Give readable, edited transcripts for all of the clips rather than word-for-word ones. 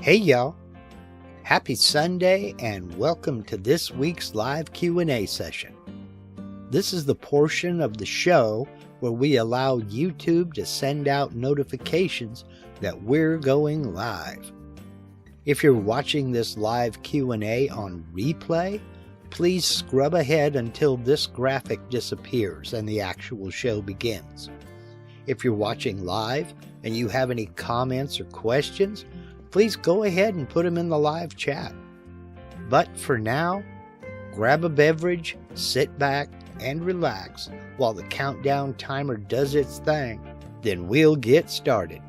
Hey y'all, happy Sunday and welcome to this week's live Q&A session. This is the portion of the show where we allow YouTube to send out notifications that we're going live. If you're watching this live Q&A on replay, please scrub ahead until this graphic disappears and the actual show begins. If you're watching live and you have any comments or questions, please go ahead and put them in the live chat. But for now, grab a beverage, sit back, and relax while the countdown timer does its thing. Then we'll get started.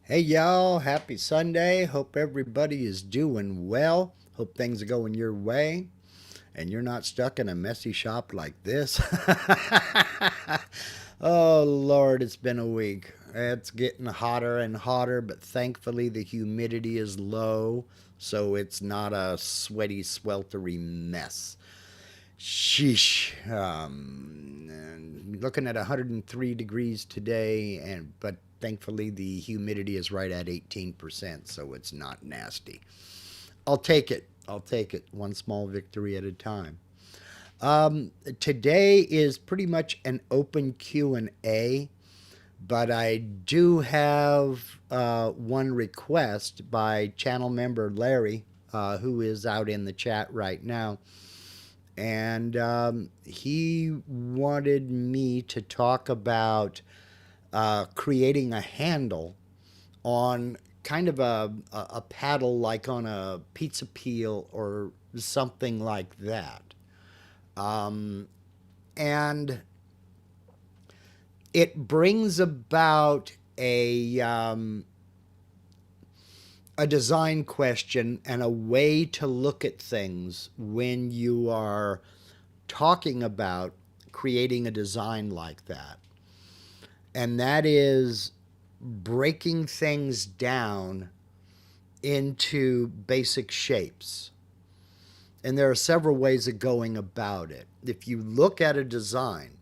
Hey y'all, happy Sunday. Hope everybody is doing well. Hope things are going your way and you're not stuck in a messy shop like this. Oh Lord, it's been a week. It's getting hotter and hotter, but thankfully the humidity is low, so it's not a sweaty, sweltery mess. Sheesh. Looking at 103 degrees today, but thankfully the humidity is right at 18%, so it's not nasty. I'll take it. I'll take it. One small victory at a time. Today is pretty much an open Q&A, but I do have one request by channel member Larry, who is out in the chat right now. And he wanted me to talk about creating a handle on kind of a paddle like on a pizza peel or something like that. And it brings about a design question and a way to look at things when you are talking about creating a design like that. And that is breaking things down into basic shapes. And there are several ways of going about it. If you look at a design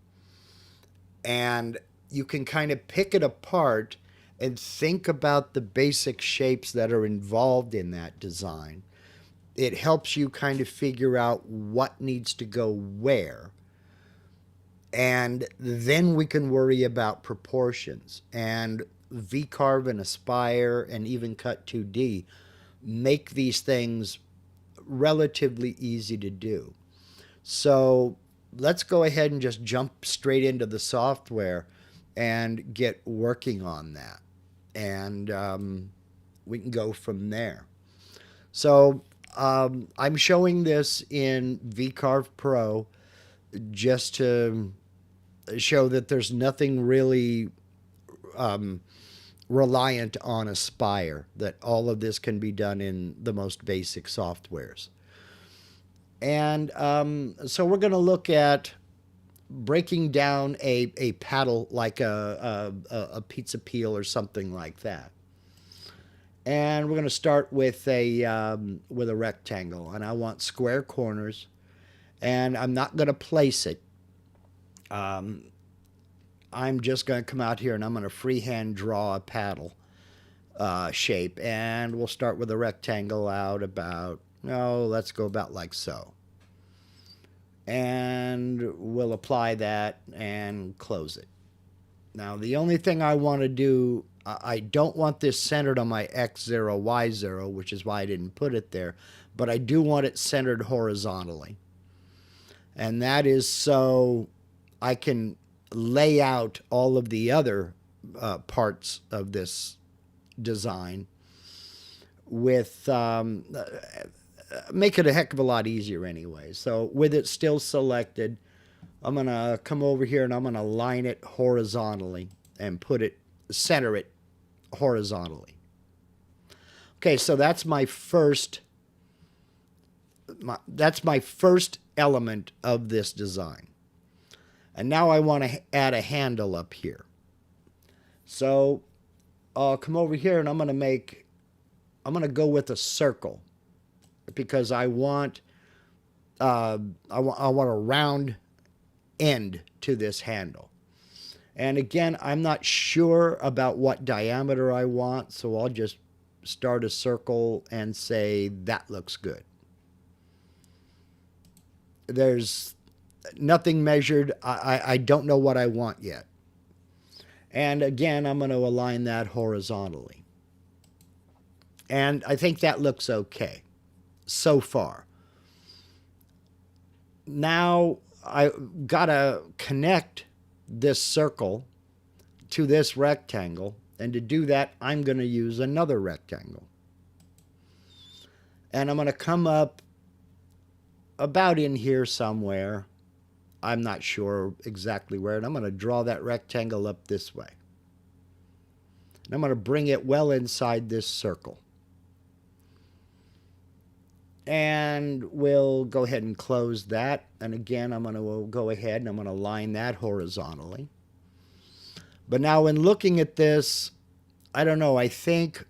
and you can kind of pick it apart and think about the basic shapes that are involved in that design, it helps you kind of figure out what needs to go where. And then we can worry about proportions. And V-Carve and Aspire and even Cut 2D make these things relatively easy to do. So let's go ahead and just jump straight into the software and get working on that. And we can go from there. So I'm showing this in V-Carve Pro just to show that there's nothing really reliant on Aspire, that all of this can be done in the most basic softwares. And so we're going to look at breaking down a paddle like a pizza peel or something like that. And we're going to start with a rectangle, and I want square corners, and I'm not going to place it. I'm just going to come out here and I'm going to freehand draw a paddle shape, and we'll start with a rectangle out about, let's go about like so. And we'll apply that and close it. Now the only thing I want to do, I don't want this centered on my X0, Y0, which is why I didn't put it there, but I do want it centered horizontally. And that is so I can lay out all of the other parts of this design with make it a heck of a lot easier anyway. So with it still selected, I'm going to come over here and I'm going to line it horizontally and center it horizontally. Okay, so that's my first element of this design. And now I want to add a handle up here. So I'll come over here and I'm going to go with a circle, because I want a round end to this handle. And again, I'm not sure about what diameter I want, so I'll just start a circle and say that looks good. There's nothing measured. I don't know what I want yet. And again, I'm going to align that horizontally. And I think that looks okay so far. Now I got to connect this circle to this rectangle, and to do that I'm going to use another rectangle. And I'm going to come up about in here somewhere. I'm not sure exactly where, and I'm going to draw that rectangle up this way. And I'm going to bring it well inside this circle. And we'll go ahead and close that. And again, I'm going to go ahead and I'm going to line that horizontally. But now in looking at this, I don't know, I think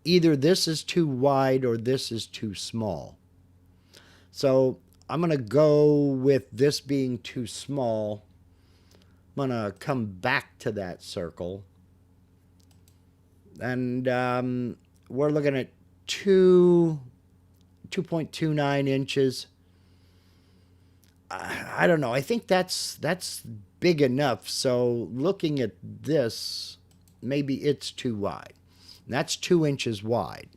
either this is too wide or this is too small. So I'm going to go with this being too small. I'm going to come back to that circle. And we're looking at 2.29 inches. I don't know. I think that's big enough. So looking at this, maybe it's too wide. That's 2 inches wide.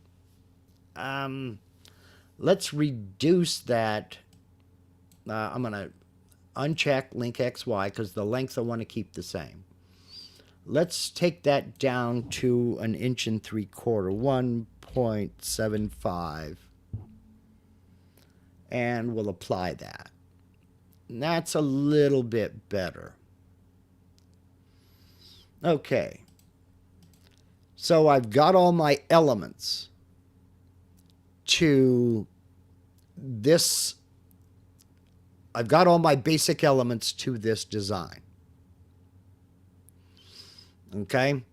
Let's reduce that. I'm going to uncheck link XY because the length I want to keep the same. Let's take that down to 1 3/4, 1.75. And we'll apply that. And that's a little bit better. Okay. So I've got all my elements to this. I've got all my basic elements to this design. Okay.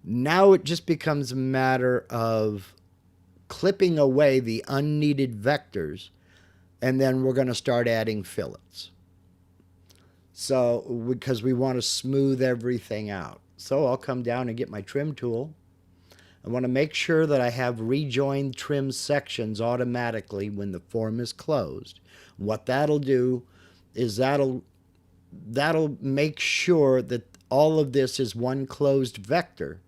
Now it just becomes a matter of clipping away the unneeded vectors, and then we're going to start adding fillets. So, because we want to smooth everything out. So I'll come down and get my trim tool. I want to make sure that I have rejoined trim sections automatically when the form is closed. What that'll do is that'll make sure that all of this is one closed vector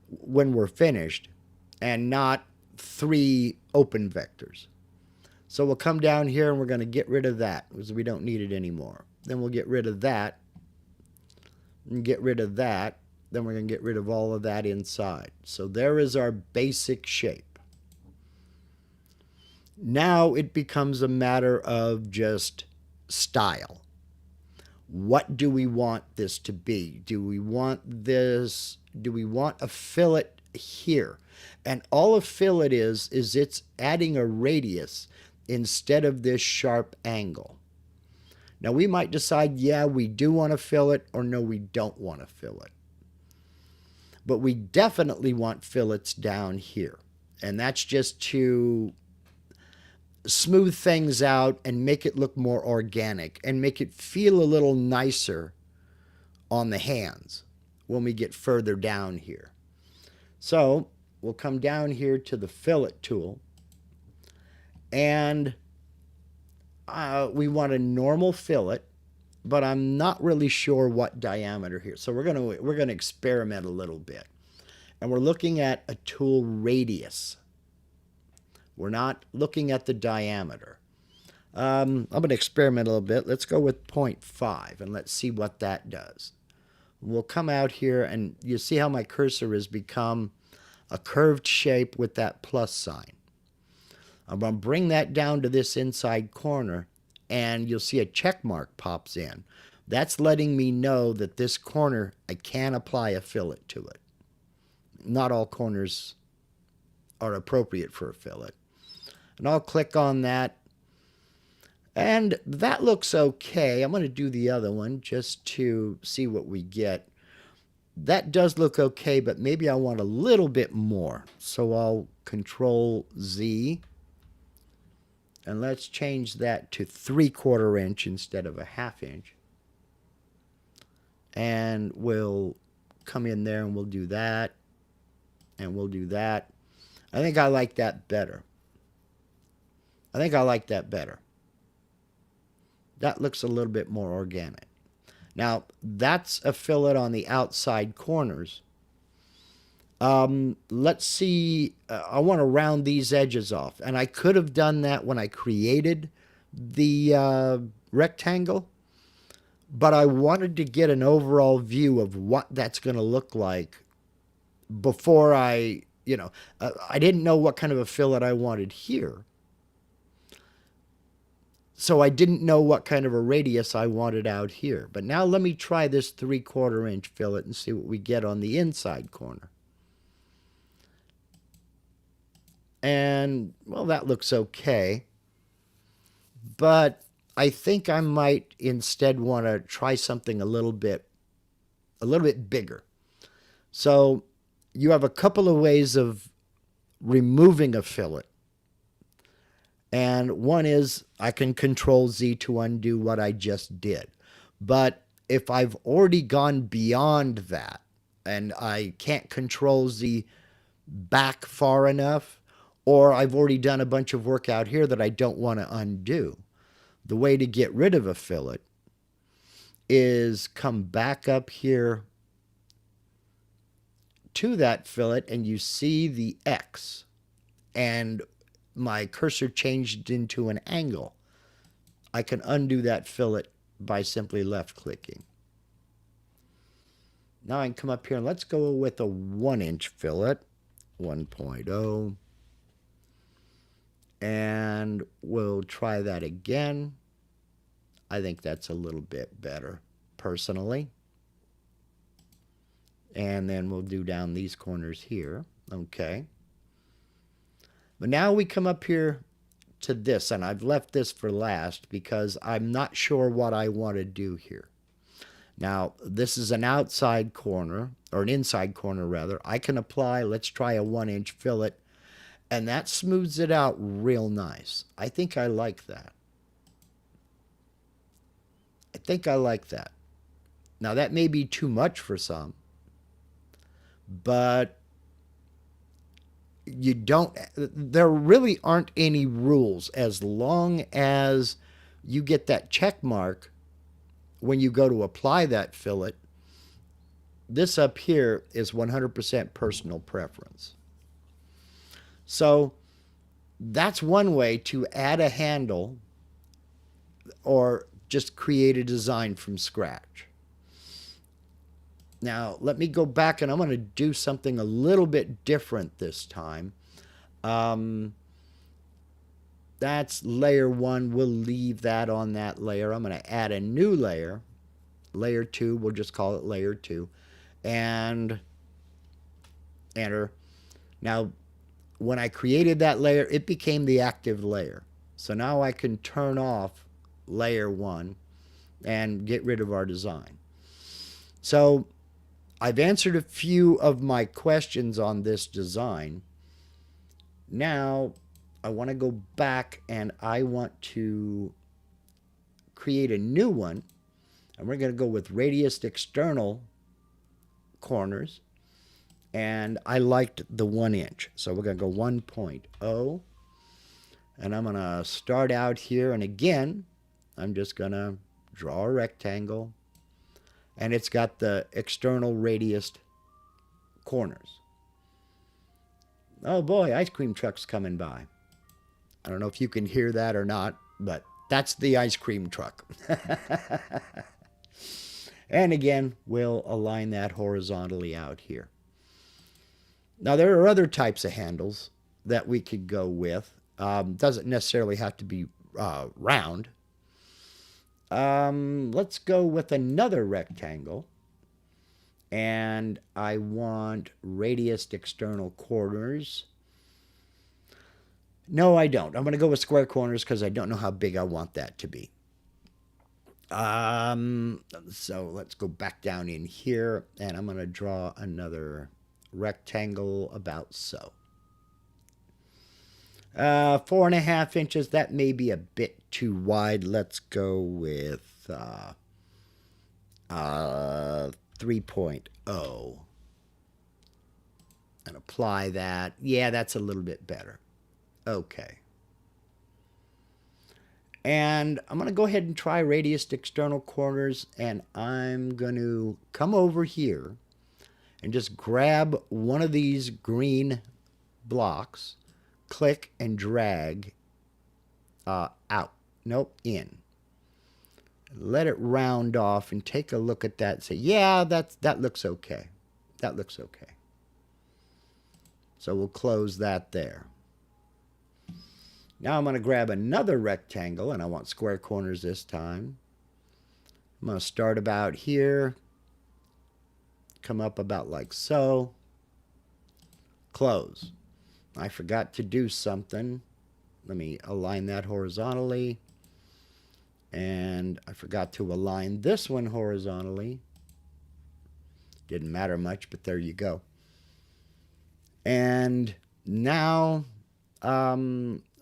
when we're finished and not 3 open vectors. So we'll come down here and we're going to get rid of that because we don't need it anymore. Then we'll get rid of that and get rid of that. Then we're going to get rid of all of that inside. So there is our basic shape. Now it becomes a matter of just style. What do we want this to be? Do we want this? Do we want a fillet here? And all a fillet is it's adding a radius instead of this sharp angle. Now we might decide, yeah, we do want a fillet, or no, we don't want a fillet. But we definitely want fillets down here. And that's just to smooth things out and make it look more organic and make it feel a little nicer on the hands when we get further down here. So we'll come down here to the fillet tool, and we want a normal fillet, but I'm not really sure what diameter here. So we're gonna experiment a little bit, and we're looking at a tool radius. We're not looking at the diameter. I'm going to experiment a little bit. Let's go with 0.5 and let's see what that does. We'll come out here and you see how my cursor has become a curved shape with that plus sign. I'm going to bring that down to this inside corner and you'll see a check mark pops in. That's letting me know that this corner, I can apply a fillet to it. Not all corners are appropriate for a fillet. And I'll click on that. And that looks okay. I'm going to do the other one just to see what we get. That does look okay, but maybe I want a little bit more. So I'll Control Z. And let's change that to 3/4 inch instead of a 1/2 inch. And we'll come in there and we'll do that. And we'll do that. I think I like that better. That looks a little bit more organic. Now, that's a fillet on the outside corners. Let's see. I want to round these edges off. And I could have done that when I created the rectangle. But I wanted to get an overall view of what that's going to look like before I didn't know what kind of a fillet I wanted here. So I didn't know what kind of a radius I wanted out here. But now let me try this 3/4 inch fillet and see what we get on the inside corner. And, well, that looks okay. But I think I might instead want to try something a little bit bigger. So you have a couple of ways of removing a fillet. And one is I can Control Z to undo what I just did. But if I've already gone beyond that and I can't Control Z back far enough, or I've already done a bunch of work out here that I don't want to undo, the way to get rid of a fillet is come back up here to that fillet and you see the X and my cursor changed into an angle. I can undo that fillet by simply left clicking. Now I can come up here and let's go with a 1-inch fillet, 1.0, and we'll try that again. I think that's a little bit better personally. And then we'll do down these corners here. Okay. But now we come up here to this, and I've left this for last because I'm not sure what I want to do here. Now, this is an outside corner, or an inside corner rather. I can apply, let's try a 1-inch fillet, and that smooths it out real nice. I think I like that. I think I like that. Now, that may be too much for some, but you don't, there really aren't any rules as long as you get that check mark when you go to apply that fillet. This up here is 100% personal preference. So that's one way to add a handle or just create a design from scratch. Now, let me go back and I'm going to do something a little bit different this time. That's layer 1. We'll leave that on that layer. I'm going to add a new layer. Layer 2, we'll just call it layer 2. And enter. Now, when I created that layer, it became the active layer. So now I can turn off layer 1 and get rid of our design. So I've answered a few of my questions on this design. Now I want to go back and I want to create a new one. And we're going to go with radius external corners. And I liked the 1-inch. So we're going to go 1.0. And I'm going to start out here. And again, I'm just going to draw a rectangle. And it's got the external radius corners. Oh boy, ice cream truck's coming by. I don't know if you can hear that or not, but that's the ice cream truck. And again, we'll align that horizontally out here. Now there are other types of handles that we could go with. Doesn't necessarily have to be round. Let's go with another rectangle. And I want radius external corners. No, I don't. I'm going to go with square corners because I don't know how big I want that to be. So let's go back down in here, and I'm going to draw another rectangle about so. 4.5 inches, that may be a bit too wide. Let's go with 3.0 and apply that. Yeah, that's a little bit better. Okay. And I'm going to go ahead and try radius external corners, and I'm going to come over here and just grab one of these green blocks, click and drag out. Nope, in. Let it round off and take a look at that and say, yeah, that looks okay. That looks okay. So we'll close that there. Now I'm going to grab another rectangle, and I want square corners this time. I'm going to start about here, come up about like so, close. I forgot to do something. Let me align that horizontally. And I forgot to align this one horizontally. Didn't matter much, but there you go. And now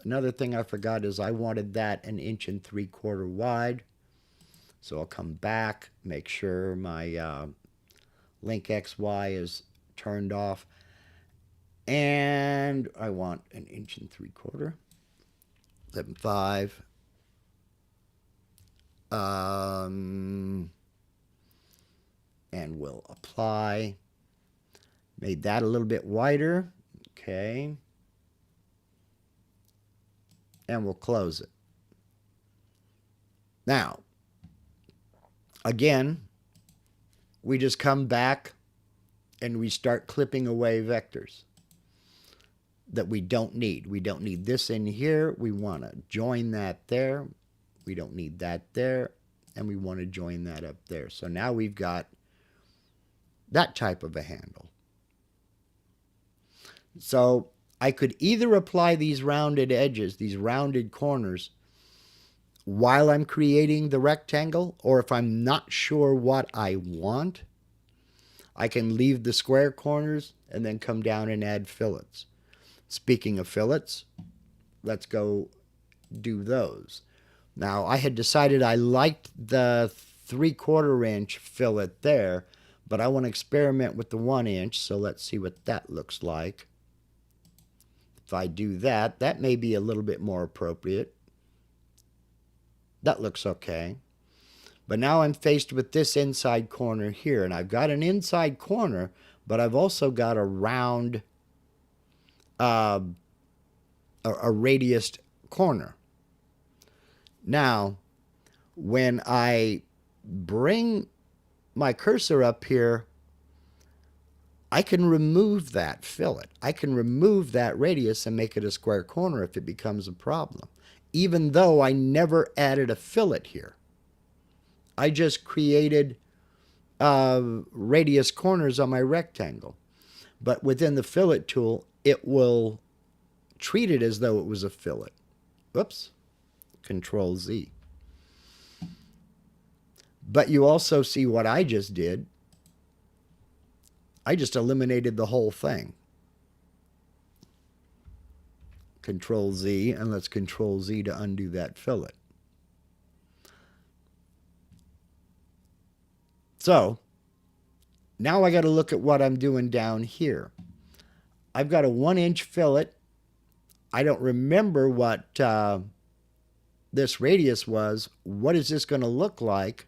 Another thing I forgot is I wanted that 1 3/4 inches wide. So I'll come back, make sure my link XY is turned off. And I want 1 3/4 inches. 7.5. And we'll apply. Made that a little bit wider. Okay. And we'll close it. Now, again, we just come back and we start clipping away vectors that we don't need. We don't need this in here. We want to join that there. We don't need that there. And we want to join that up there. So now we've got that type of a handle. So I could either apply these rounded edges, these rounded corners, while I'm creating the rectangle, or if I'm not sure what I want, I can leave the square corners and then come down and add fillets. Speaking of fillets, let's go do those. Now, I had decided I liked the 3/4 inch fillet there, but I want to experiment with the 1 inch, so let's see what that looks like. If I do that, that may be a little bit more appropriate. That looks okay. But now I'm faced with this inside corner here, and I've got an inside corner, but I've also got a round, a radiused corner. Now, when I bring my cursor up here, I can remove that fillet. I can remove that radius and make it a square corner if it becomes a problem, even though I never added a fillet here. I just created radius corners on my rectangle. But within the fillet tool, it will treat it as though it was a fillet. Whoops. Control Z. But you also see what I just did. I just eliminated the whole thing. Control Z, and let's Control Z to undo that fillet. So, now I got to look at what I'm doing down here. I've got a 1 inch fillet. I don't remember what this radius was. What is this going to look like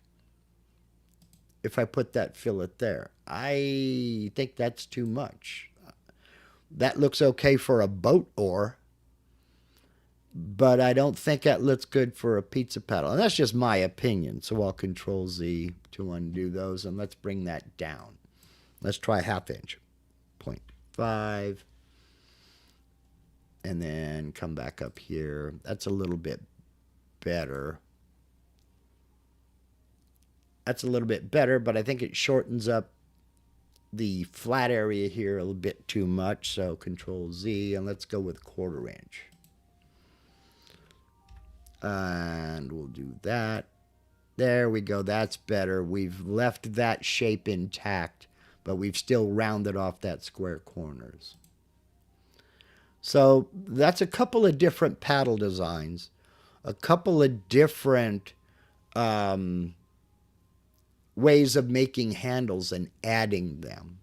if I put that fillet there? I think that's too much. That looks okay for a boat oar, but I don't think that looks good for a pizza paddle. And that's just my opinion. So I'll Control Z to undo those, and let's bring that down. Let's try 1/2 inch. 0.5. And then come back up here. That's a little bit better. That's a little bit better, but I think it shortens up the flat area here a little bit too much. So Control Z, and let's go with 1/4 inch. And we'll do that. There we go. That's better. We've left that shape intact, but we've still rounded off that square corners. So that's a couple of different paddle designs, a couple of different ways of making handles and adding them.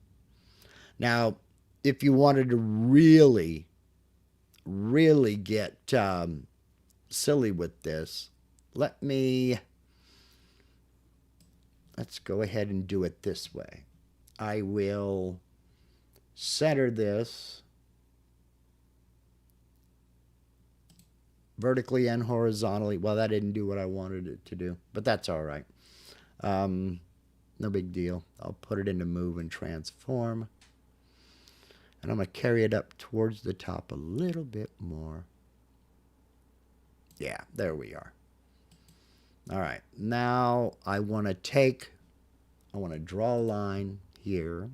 Now, if you wanted to really, really get silly with this, let's go ahead and do it this way. I will center this vertically and horizontally. Well, that didn't do what I wanted it to do, but that's all right. No big deal. I'll put it into move and transform. And I'm going to carry it up towards the top a little bit more. Yeah, there we are. All right, now I want to draw a line here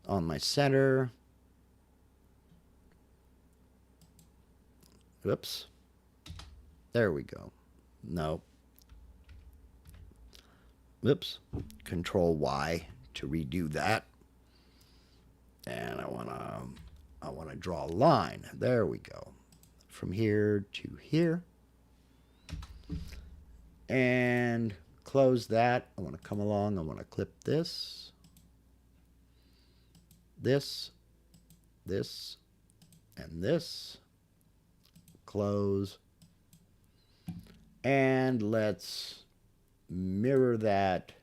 on my center. Oops. There we go. No. Oops. Control Y to redo that. And I want to I want to draw a line. There we go. From here to here. And close that. I want to come along. I want to clip this, this, this, and this. Close. And let's mirror that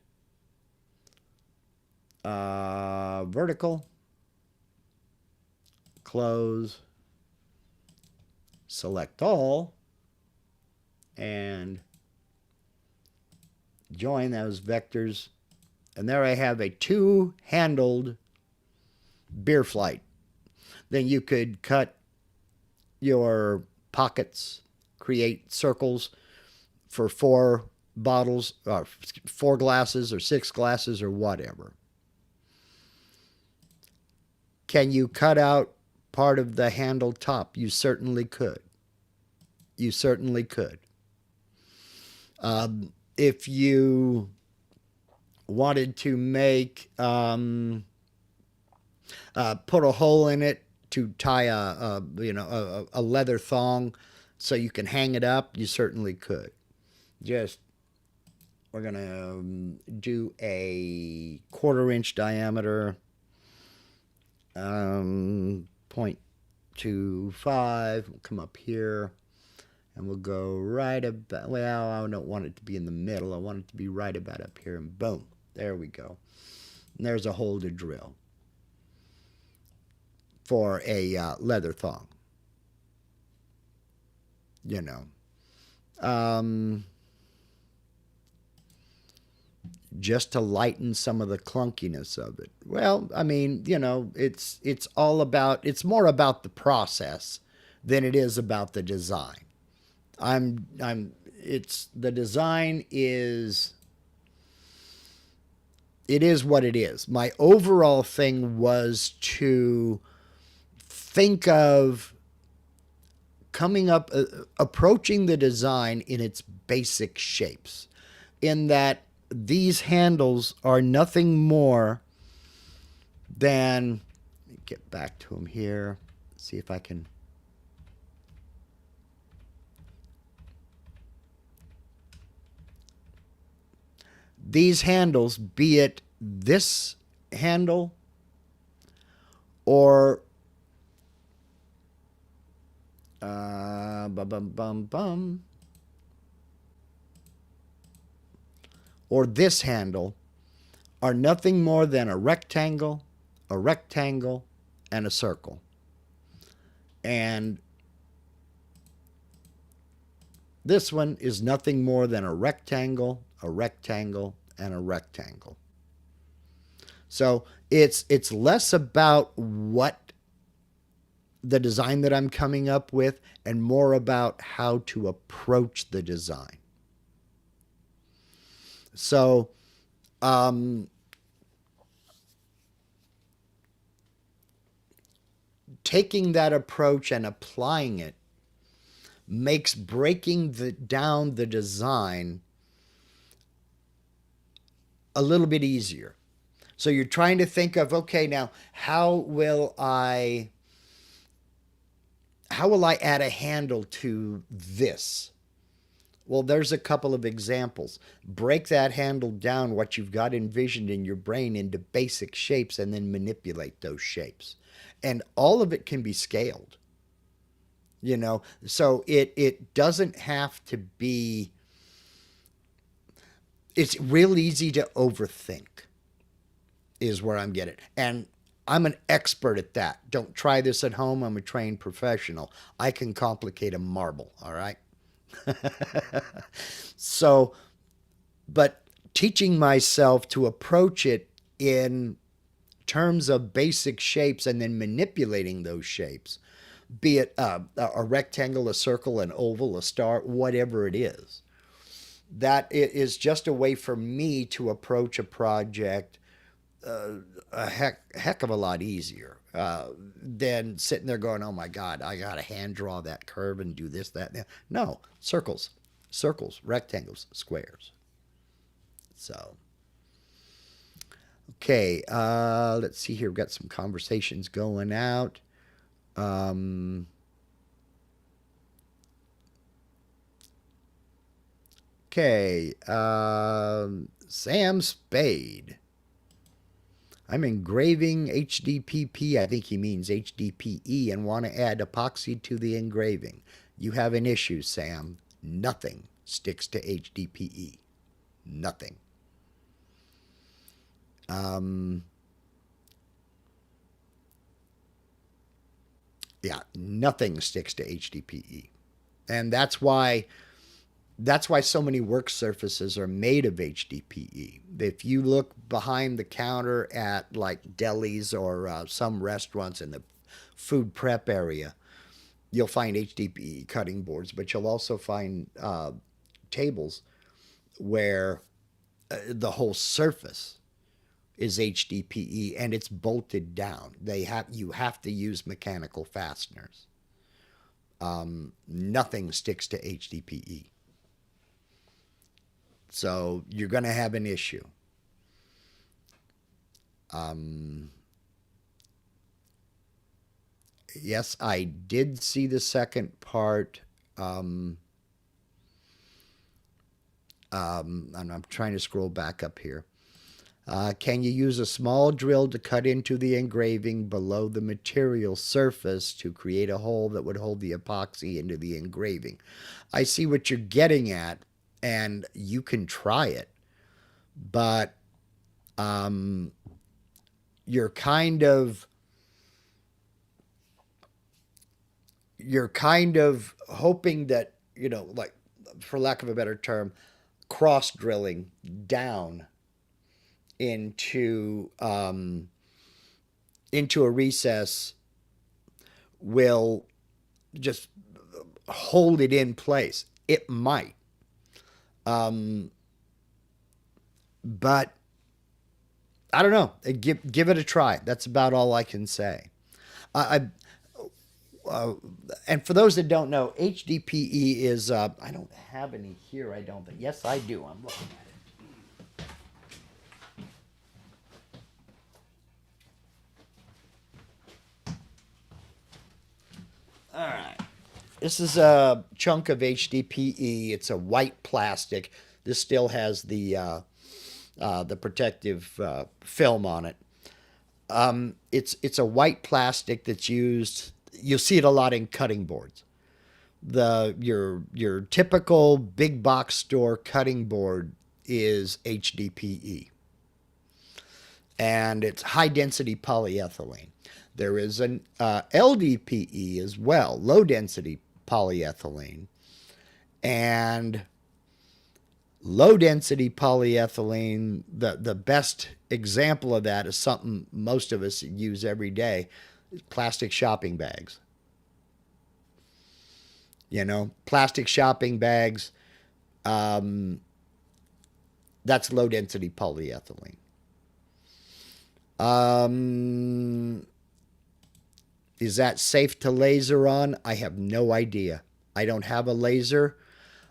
vertical. Close. Select all. And join those vectors. And there I have a two-handled beer flight. Then you could cut your pockets, create circles for 4 bottles, or 4 glasses, or 6 glasses, or whatever. Can you cut out part of the handle top? You certainly could. You certainly could. If you wanted to make, put a hole in it to tie a leather thong so you can hang it up, you certainly could. We're going to do a 1/4 inch diameter, 0.25, we'll come up here. And we'll go right about, well, I don't want it to be in the middle. I want it to be right about up here. And boom, there we go. And there's a hole to drill for a leather thong. You know. Just to lighten some of the clunkiness of it. Well, I mean, you know, it's all about, it's more about the process than it is about the design. The design is, it is what it is. My overall thing was to think of coming up, approaching the design in its basic shapes, in that these handles are nothing more than, let me get back to them here, see if I can. These handles, be it this handle or or this handle, are nothing more than a rectangle, and a circle. And this one is nothing more than a rectangle, and a rectangle. So it's less about what the design that I'm coming up with and more about how to approach the design. So taking that approach and applying it makes breaking down the design a little bit easier. So you're trying to think of, okay, now how will I add a handle to this? Well, there's a couple of examples. Break that handle down, what you've got envisioned in your brain, into basic shapes, and then manipulate those shapes. And all of it can be scaled. You know, so it doesn't have to be, it's real easy to overthink, is where I'm getting. And I'm an expert at that. Don't try this at home. I'm a trained professional. I can complicate a marble, all right? So, but teaching myself to approach it in terms of basic shapes and then manipulating those shapes, be it a rectangle, a circle, an oval, a star, whatever it is, that it is just a way for me to approach a project a heck of a lot easier than sitting there going, oh my God, I got to hand draw that curve and do this, that, and that. No, circles, rectangles, squares. So, okay, let's see here. We've got some conversations going out. Okay. Sam Spade. I'm engraving HDPP. I think he means HDPE and want to add epoxy to the engraving. You have an issue, Sam. Nothing sticks to HDPE. Nothing. Yeah, nothing sticks to HDPE. And that's why so many work surfaces are made of HDPE. If you look behind the counter at like delis or some restaurants in the food prep area, you'll find HDPE cutting boards, but you'll also find tables where the whole surface is HDPE and it's bolted down. You have to use mechanical fasteners. Nothing sticks to HDPE. So you're going to have an issue. Yes, I did see the second part. And I'm trying to scroll back up here. Can you use a small drill to cut into the engraving below the material surface to create a hole that would hold the epoxy into the engraving? I see what you're getting at, and you can try it, but you're kind of hoping that, like, for lack of a better term, cross drilling down into a recess will just hold it in place. It might. But I don't know. Give it a try. That's about all I can say. And for those that don't know, HDPE is, I don't have any here, I don't think. Yes, I do. I'm looking at it. All right. This is a chunk of HDPE. It's a white plastic. This still has the protective film on it. It's a white plastic that's used. You'll see it a lot in cutting boards. Your typical big box store cutting board is HDPE, and it's high density polyethylene. There is an LDPE as well, low density polyethylene, and low density polyethylene, the best example of that is something most of us use every day, plastic shopping bags. Plastic shopping bags, that's low density polyethylene. Is that safe to laser on? I have no idea. I don't have a laser.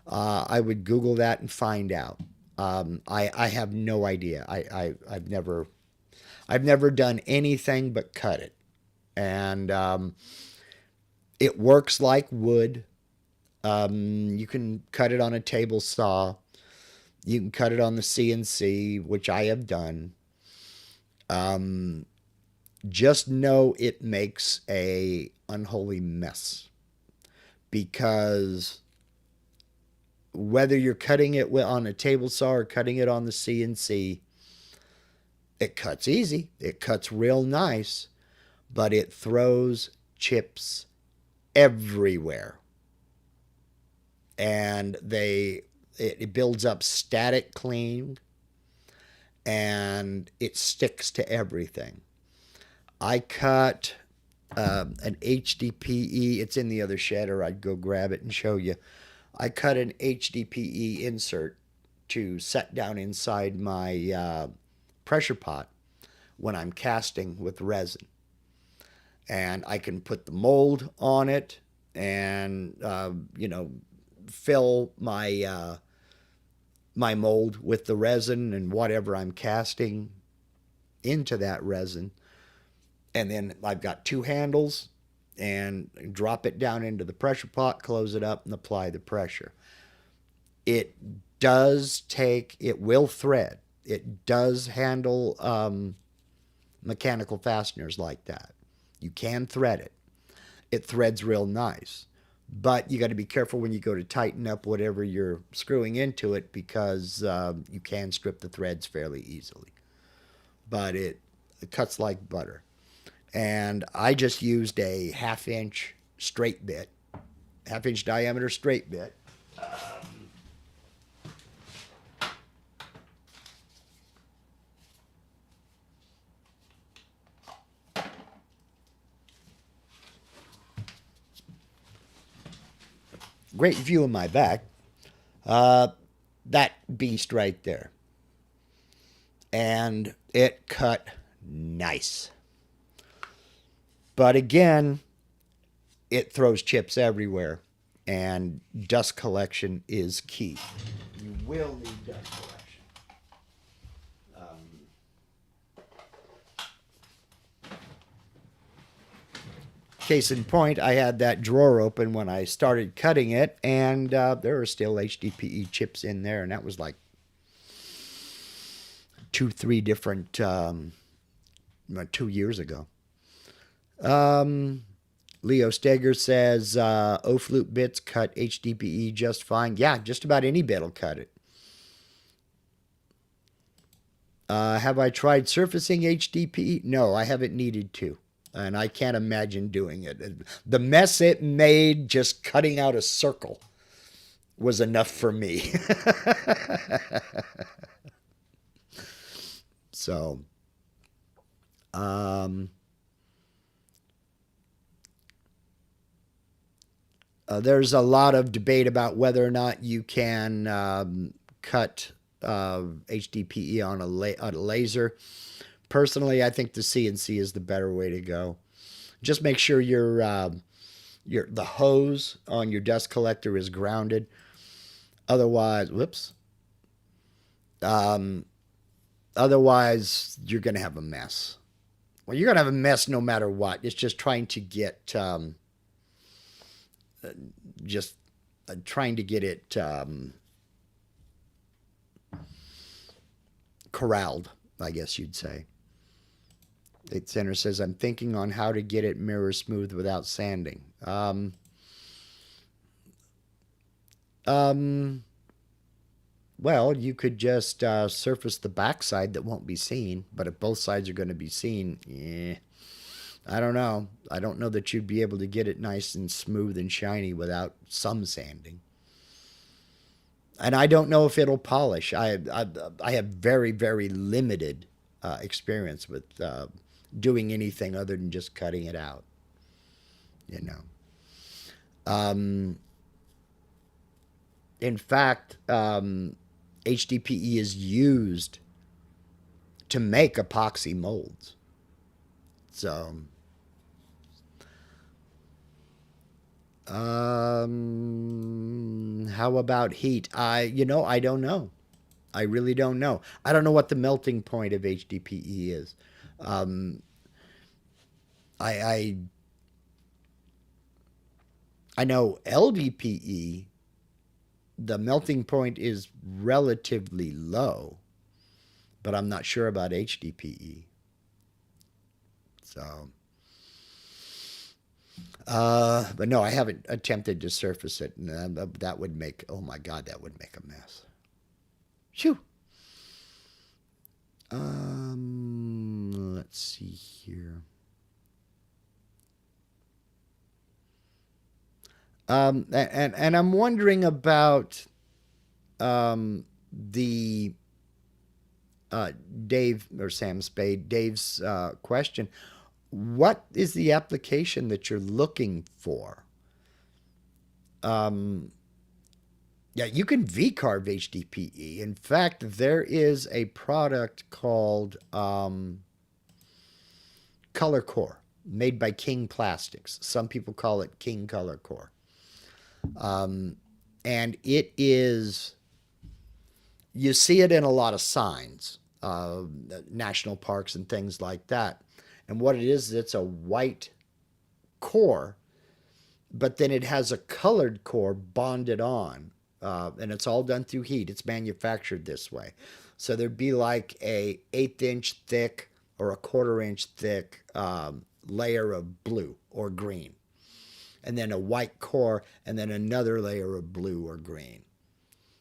I would Google that and find out. I have no idea. I've never done anything but cut it, and it works like wood. You can cut it on a table saw. You can cut it on the CNC, which I have done. Just know it makes a unholy mess, because whether you're cutting it on a table saw or cutting it on the CNC, it cuts easy. It cuts real nice, but it throws chips everywhere. And it builds up static cling, and it sticks to everything. I cut an HDPE. It's in the other shed, or I'd go grab it and show you. I cut an HDPE insert to set down inside my pressure pot when I'm casting with resin. And I can put the mold on it and, fill my mold with the resin and whatever I'm casting into that resin. And then I've got two handles, and drop it down into the pressure pot, close it up, and apply the pressure. It it will thread. It does handle mechanical fasteners like that. You can thread it. It threads real nice. But you got to be careful when you go to tighten up whatever you're screwing into it, because you can strip the threads fairly easily. But it cuts like butter. And I just used a half-inch straight bit, half-inch diameter straight bit. Great view of my back. That beast right there. And it cut nice. But again, it throws chips everywhere, and dust collection is key. You will need dust collection. Case in point, I had that drawer open when I started cutting it, and there are still HDPE chips in there, and that was like 3 different 2 years ago. Leo Steger says O-flute bits cut HDPE just fine. Yeah, just about any bit will cut it. Have I tried surfacing HDPE? No, I haven't needed to. And I can't imagine doing it. The mess it made just cutting out a circle was enough for me. So, there's a lot of debate about whether or not you can cut HDPE on a laser. Personally, I think the CNC is the better way to go. Just make sure the hose on your dust collector is grounded. Otherwise, whoops. Otherwise, you're going to have a mess. Well, you're going to have a mess no matter what. It's just trying to get it corralled, I guess you'd say. Date Center says, I'm thinking on how to get it mirror smooth without sanding. Well, you could just surface the backside that won't be seen, but if both sides are going to be seen, I don't know. I don't know that you'd be able to get it nice and smooth and shiny without some sanding. And I don't know if it'll polish. I have very, very limited experience with doing anything other than just cutting it out. In fact, HDPE is used to make epoxy molds. So, how about heat? I don't know. I really don't know. I don't know what the melting point of HDPE is. I know LDPE, the melting point is relatively low, but I'm not sure about HDPE. So, but no, I haven't attempted to surface it. That would make, oh my God, that would make a mess. Phew. Let's see here. And I'm wondering about the Dave or Sam Spade, Dave's question. What is the application that you're looking for? Yeah, you can V-carve HDPE. In fact, there is a product called Color Core, made by King Plastics. Some people call it King Color Core. And it is, you see it in a lot of signs, national parks and things like that. And what it is, it's a white core, but then it has a colored core bonded on, and it's all done through heat. It's manufactured this way. So there'd be like a 1/8 inch thick or a 1/4 inch thick layer of blue or green, and then a white core, and then another layer of blue or green.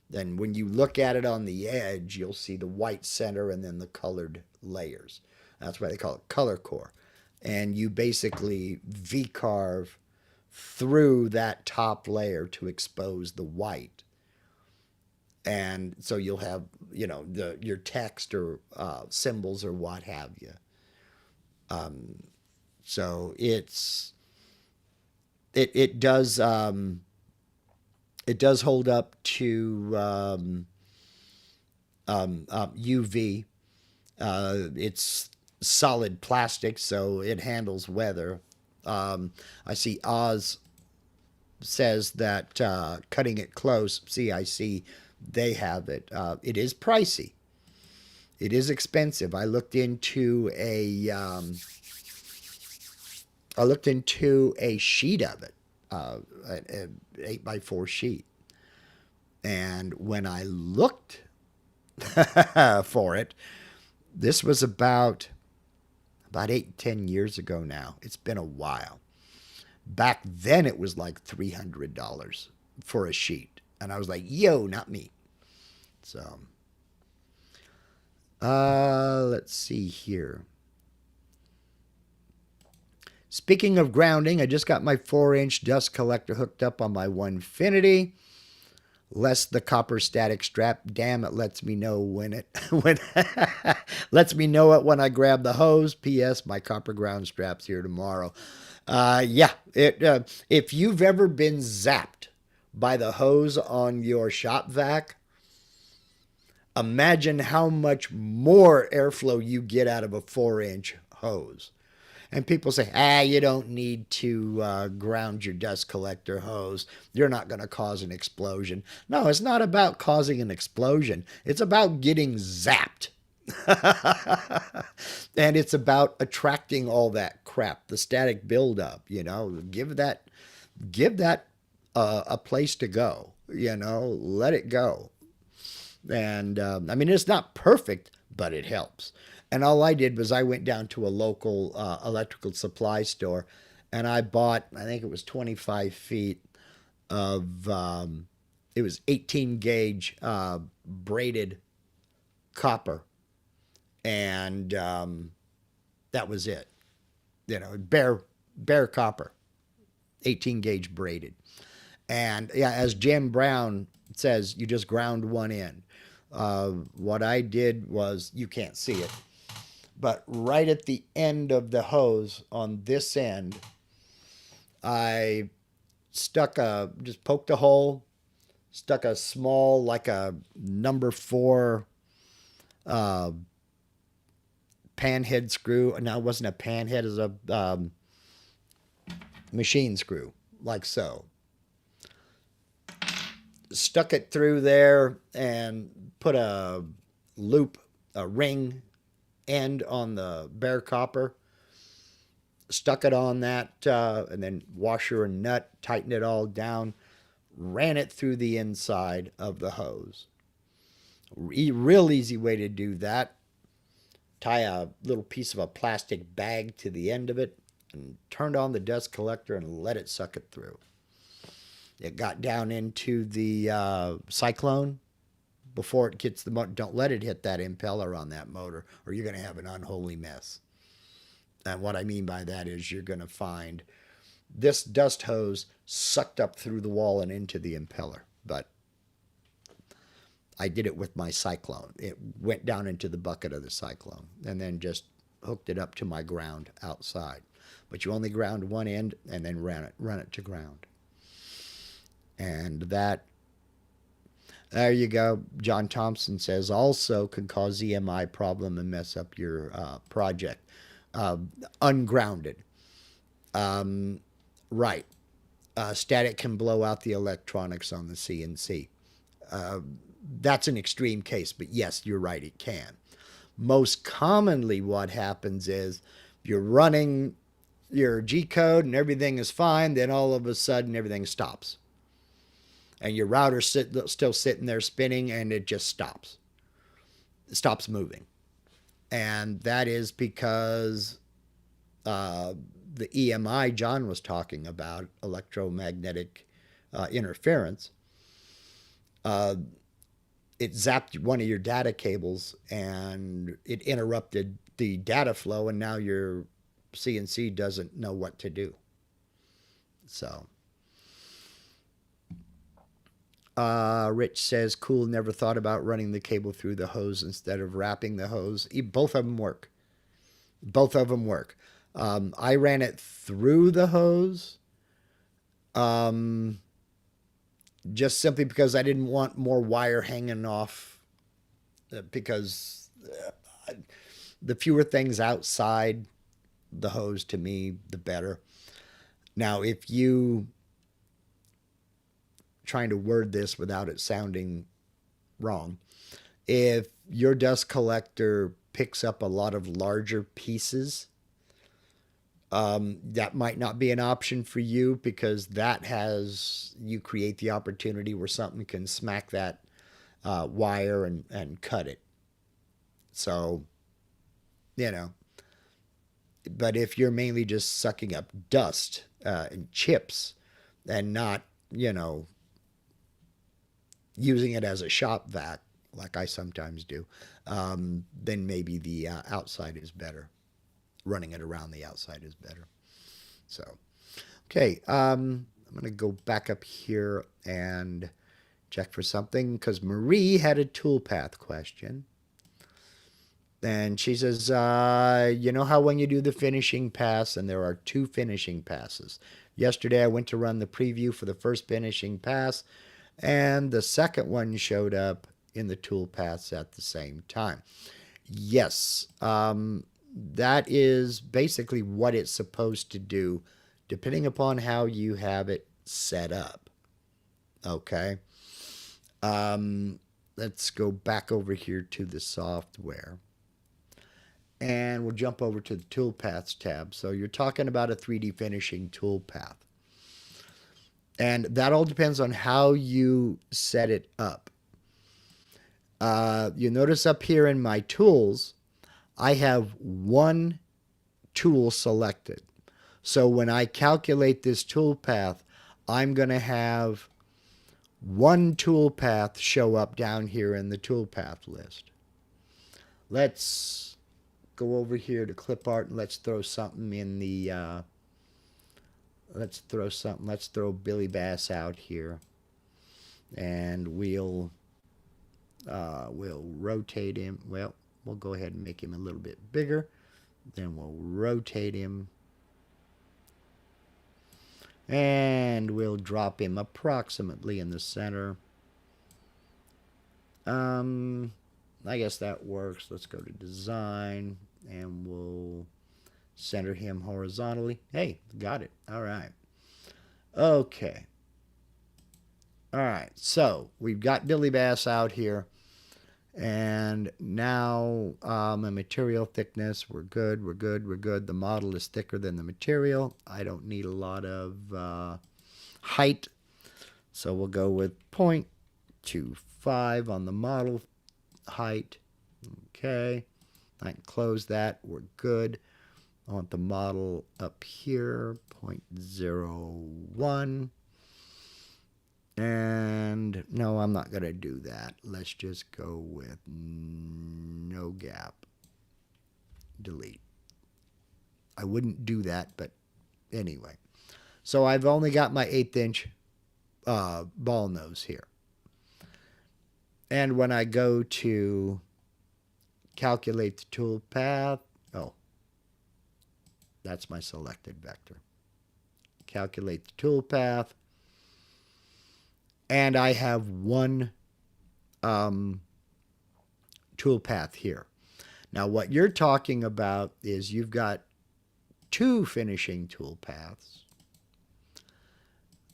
Then when you look at it on the edge, you'll see the white center and then the colored layers. That's why they call it color core. And you basically V-carve through that top layer to expose the white. And so you'll have, your text or symbols or what have you. So it does hold up to UV. It's solid plastic, so it handles weather. I see Oz says that cutting it close. See, I see they have it. It is pricey. It is expensive. I looked into a sheet of it, an 8x4 sheet, and when I looked for it, this was about 8-10 years ago now. It's been a while. Back then it was like $300 for a sheet. And I was like, yo, not me. So, let's see here. Speaking of grounding, I just got my 4-inch dust collector hooked up on my Onefinity. Less the copper static strap. Damn, it lets me know when lets me know it when I grab the hose. P.S. My copper ground strap's here tomorrow. If you've ever been zapped by the hose on your shop vac, imagine how much more airflow you get out of a 4-inch hose. And people say, you don't need to ground your dust collector hose. You're not going to cause an explosion. No, it's not about causing an explosion. It's about getting zapped. And it's about attracting all that crap, the static buildup. Give that a place to go. Let it go. And it's not perfect, but it helps. And all I did was I went down to a local electrical supply store, and I bought, I think it was 25 feet of, it was 18 gauge braided copper. And that was it. Bare copper, 18 gauge braided. And yeah, as Jim Brown says, you just ground one end. What I did was, you can't see it, but right at the end of the hose on this end, I just poked a hole, stuck a small, like a number 4 panhead screw. No, it wasn't a panhead, it was a machine screw, like so. Stuck it through there and put a loop, a ring end on the bare copper, stuck it on that, and then washer and nut, tightened it all down, ran it through the inside of the hose. Real easy way to do that. Tie a little piece of a plastic bag to the end of it and turned on the dust collector and let it suck it through. It got down into the cyclone before it gets the motor. Don't let it hit that impeller on that motor, or you're going to have an unholy mess. And what I mean by that is you're going to find this dust hose sucked up through the wall and into the impeller. But I did it with my cyclone. It went down into the bucket of the cyclone and then just hooked it up to my ground outside. But you only ground one end and then run it to ground. And that, there you go. John Thompson says, also can cause EMI problem and mess up your project. Ungrounded. Right. Static can blow out the electronics on the CNC. That's an extreme case, but yes, you're right, it can. Most commonly what happens is you're running your G code and everything is fine, then all of a sudden everything stops. And your router's still sitting there spinning and it just stops. It stops moving. And that is because the EMI John was talking about, electromagnetic interference, it zapped one of your data cables and it interrupted the data flow, and now your CNC doesn't know what to do. So, Rich says, cool, never thought about running the cable through the hose instead of wrapping the hose. Both of them work. Both of them work. I ran it through the hose just simply because I didn't want more wire hanging off, because the fewer things outside the hose, to me, the better. Now, if you trying to word this without it sounding wrong, if your dust collector picks up a lot of larger pieces, that might not be an option for you, because you create the opportunity where something can smack that wire and cut it. So, but if you're mainly just sucking up dust and chips and not, using it as a shop vac like I sometimes do, then maybe the outside is better. Running it around the outside is better. So, okay, I'm going to go back up here and check for something, because Marie had a toolpath question. And she says, you know how when you do the finishing pass, and there are 2 finishing passes. Yesterday I went to run the preview for the first finishing pass, and the second one showed up in the toolpaths at the same time. Yes, that is basically what it's supposed to do, depending upon how you have it set up. Okay. Let's go back over here to the software. And we'll jump over to the Toolpaths tab. So you're talking about a 3D finishing toolpath. And that all depends on how you set it up. You notice up here in my tools, I have 1 tool selected. So when I calculate this toolpath, I'm going to have 1 toolpath show up down here in the toolpath list. Let's go over here to clip art and let's throw something in the let's throw Billy Bass out here, and we'll rotate him. Well, we'll go ahead and make him a little bit bigger, then we'll rotate him, and we'll drop him approximately in the center. I guess that works. Let's go to design, and we'll center him horizontally. Hey, got it. All right. Okay. All right. So we've got Billy Bass out here, and now a material thickness. We're good. We're good. We're good. The model is thicker than the material. I don't need a lot of height, so we'll go with 0.25 on the model height. Okay, I can close that. We're good. I want the model up here, 0.01. And no, I'm not going to do that. Let's just go with no gap. Delete. I wouldn't do that, but anyway. So I've only got my 1/8 inch ball nose here. And when I go to calculate the tool path, oh, that's my selected vector. Calculate the tool path, and I have 1 tool path here. Now what you're talking about is you've got 2 finishing tool paths.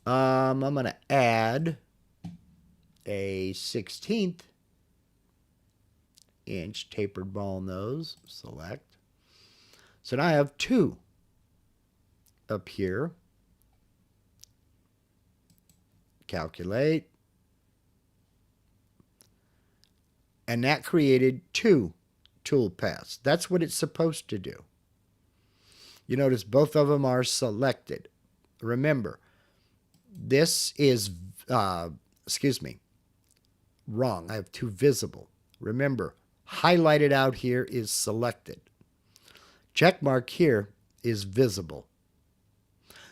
I'm going to add a 1/16 inch tapered ball nose. Select. So now I have 2 up here. Calculate. And that created 2 tool paths. That's what it's supposed to do. You notice both of them are selected. Remember, this is, wrong. I have 2 visible. Remember, highlighted out here is selected. Check mark here is visible.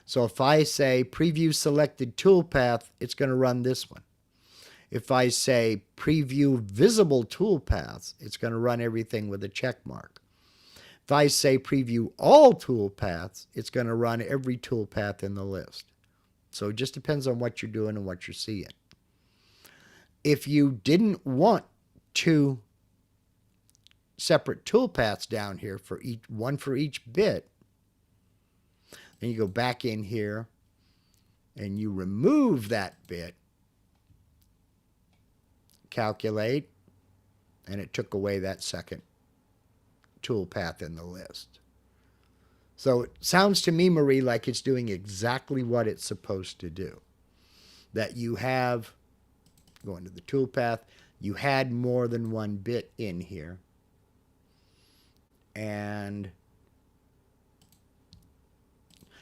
So if I say preview selected toolpath, it's going to run this one. If I say preview visible toolpaths, it's going to run everything with a check mark. If I say preview all toolpaths, it's going to run every toolpath in the list. So it just depends on what you're doing and what you're seeing. If you didn't want 2 separate toolpaths down here for one for each bit, then you go back in here and you remove that bit, calculate, and it took away that second toolpath in the list. So it sounds to me, Marie, like it's doing exactly what it's supposed to do. That you have, going to the toolpath, you had more than 1 bit in here. And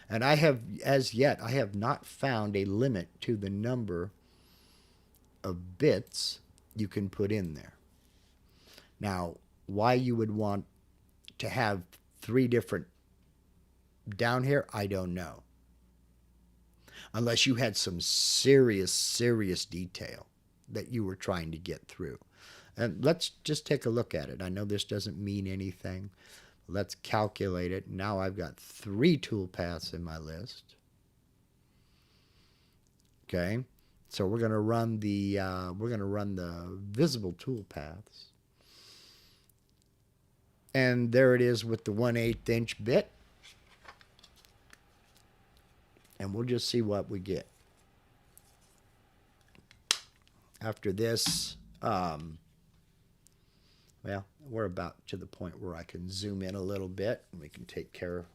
I have, as yet, I have not found a limit to the number of bits you can put in there. Now, why you would want to have 3 different down here, I don't know. Unless you had some serious detail that you were trying to get through. And let's just take a look at it. I know this doesn't mean anything. Let's calculate it. Now I've got 3 toolpaths in my list. Okay, so we're going to run the visible toolpaths, and there it is with the 1/8 inch bit, and we'll just see what we get. After this, well, we're about to the point where I can zoom in a little bit and we can take care of.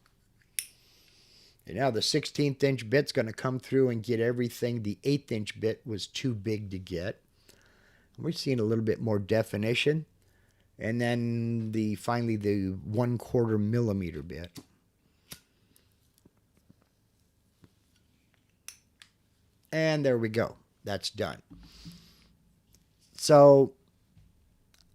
And now the 16th inch bit's going to come through and get everything. The 1/8 inch bit was too big to get. We're seeing a little bit more definition. And then finally the 1/4 millimeter bit. And there we go. That's done. So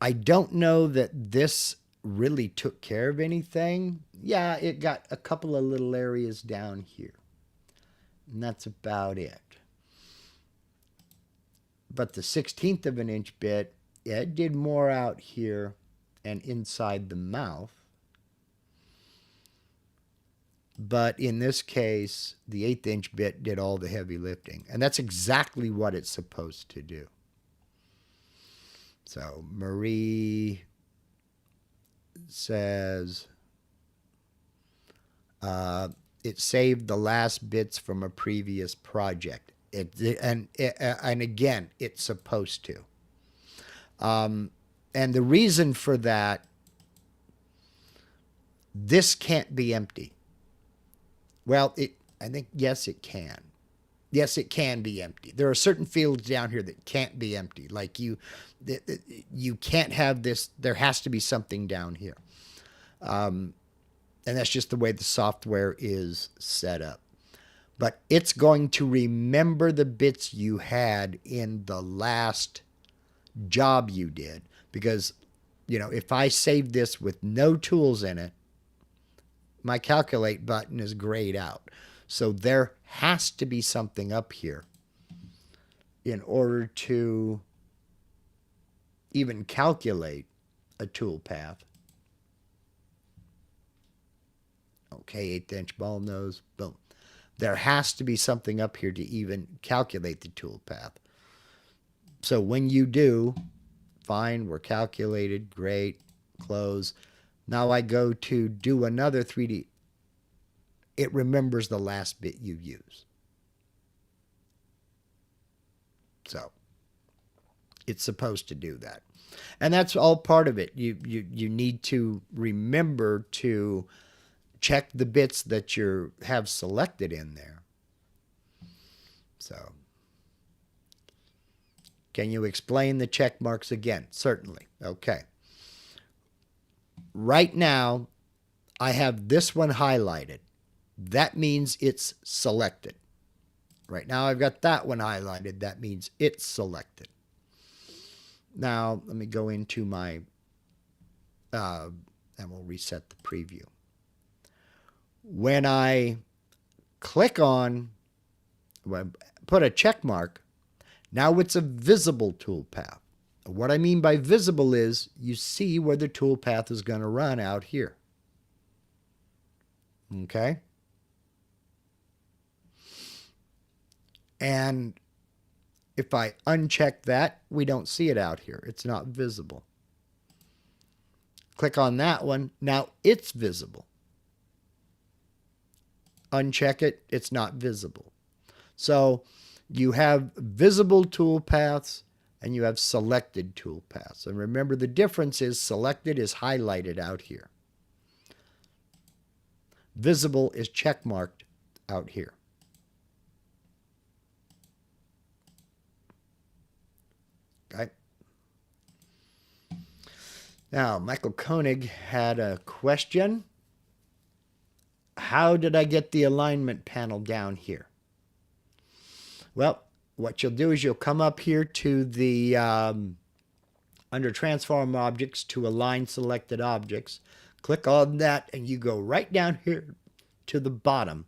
I don't know that this really took care of anything. Yeah, it got a couple of little areas down here. And that's about it. But the 1/16 of an inch bit, yeah, it did more out here and inside the mouth. But in this case, the 1/8 inch bit did all the heavy lifting. And that's exactly what it's supposed to do. So Marie says it saved the last bits from a previous project. And again, it's supposed to. And the reason for that, this can't be empty. Well, I think, yes, it can. Yes, it can be empty. There are certain fields down here that can't be empty. Like you can't have this. There has to be something down here. And that's just the way the software is set up. But it's going to remember the bits you had in the last job you did. Because, you know, if I save this with no tools in it, my calculate button is grayed out. So there has to be something up here in order to even calculate a tool path. Okay, 1/8 inch ball nose, boom. There has to be something up here to even calculate the tool path. So when you do, fine, we're calculated, great, close. Now I go to do another 3D. It remembers the last bit you use. So it's supposed to do that. And that's all part of it. You need to remember to check the bits that you have selected in there. So, can you explain the check marks again? Certainly. Okay. Right now, I have this one highlighted. That means it's selected. Right now, I've got that one highlighted. That means it's selected. Now, let me go into my, and we'll reset the preview. When I click on, put a check mark, now it's a visible toolpath. What I mean by visible is you see where the toolpath is going to run out here. Okay? And if I uncheck that, we don't see it out here. It's not visible. Click on that one. Now it's visible. Uncheck it. It's not visible. So you have visible toolpaths and you have selected toolpaths. And remember, the difference is selected is highlighted out here. Visible is check marked out here. Okay. Now, Michael Koenig had a question. How did I get the alignment panel down here? Well, what you'll do is you'll come up here to the, under Transform Objects to Align Selected Objects. Click on that and you go right down here to the bottom.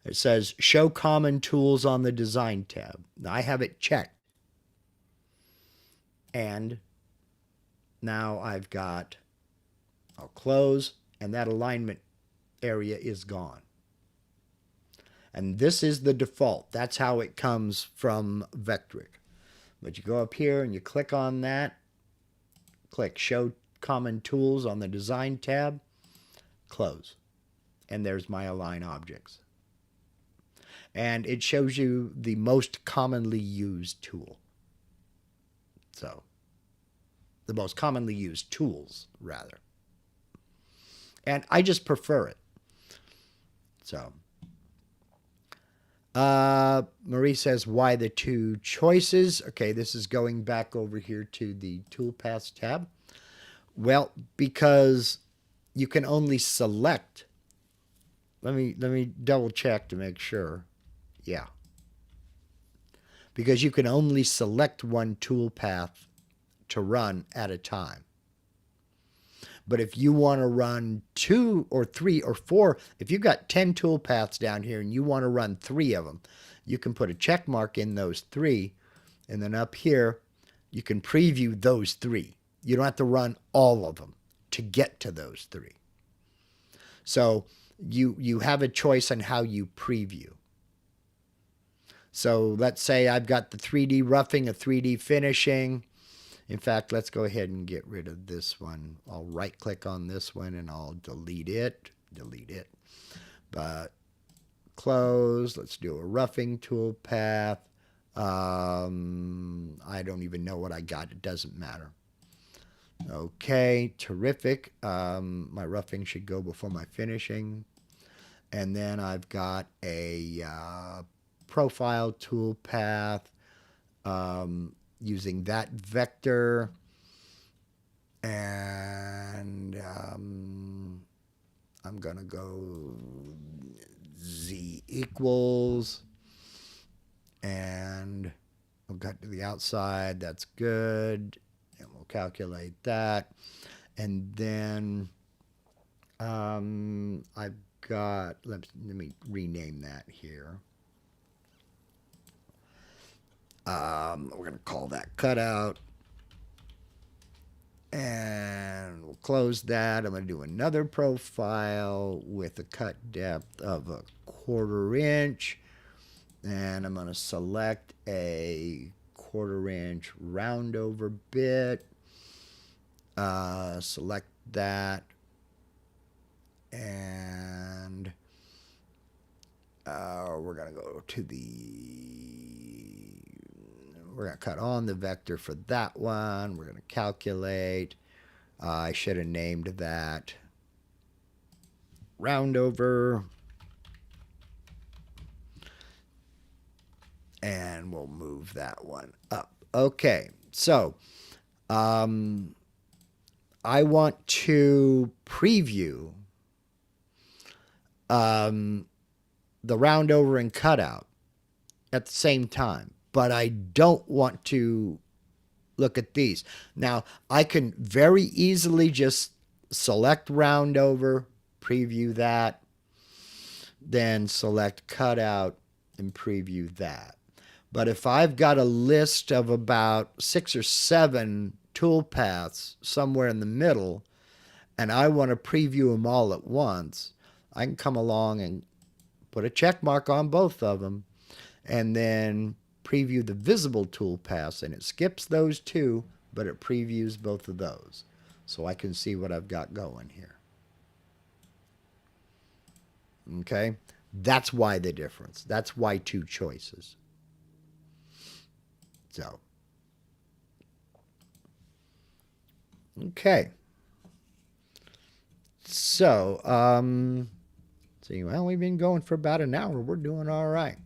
It says Show Common Tools on the Design tab. Now, I have it checked. And now I've got, I'll close, and that alignment area is gone. And this is the default. That's how it comes from Vectric. But you go up here and you click on that, click Show Common Tools on the Design tab, close. And there's my Align Objects. And it shows you the most commonly used tool. So, the most commonly used tools, rather. And I just prefer it. So, Marie says, why the two choices? Okay, this is going back over here to the Toolpaths tab. Well, because you can only select. Let me double check to make sure. Yeah. Because you can only select one toolpath to run at a time. But if you want to run 2 or 3 or 4, if you've got 10 toolpaths down here and you want to run 3 of them, you can put a check mark in those 3, and then up here you can preview those 3. You don't have to run all of them to get to those 3. So you have a choice on how you preview. So let's say I've got the 3D roughing, a 3D finishing. In fact, let's go ahead and get rid of this one. I'll right click on this one and I'll delete it. But close. Let's do a roughing toolpath. I don't even know what I got. It doesn't matter. Okay, terrific. My roughing should go before my finishing. And then I've got a profile toolpath. Using that vector, and I'm going to go z equals, and we'll cut to the outside. That's good, and we'll calculate that. And then I've got, let me rename that here. We're going to call that cutout. And we'll close that. I'm going to do another profile with a cut depth of 1/4 inch. And I'm going to select a 1/4 inch round over bit. Select that. And we're going to go to we're going to cut on the vector for that one. We're going to calculate. I should have named that round over. And we'll move that one up. Okay, so I want to preview the round over and cutout at the same time, but I don't want to look at these. Now, I can very easily just select round over, preview that, then select cutout and preview that. But if I've got a list of about 6 or 7 toolpaths somewhere in the middle, and I want to preview them all at once, I can come along and put a check mark on both of them, and then preview the visible toolpaths, and it skips those 2, but it previews both of those. So I can see what I've got going here. Okay? That's why the difference. That's why 2 choices. So, okay. So, see, well, we've been going for about an hour. We're doing all right.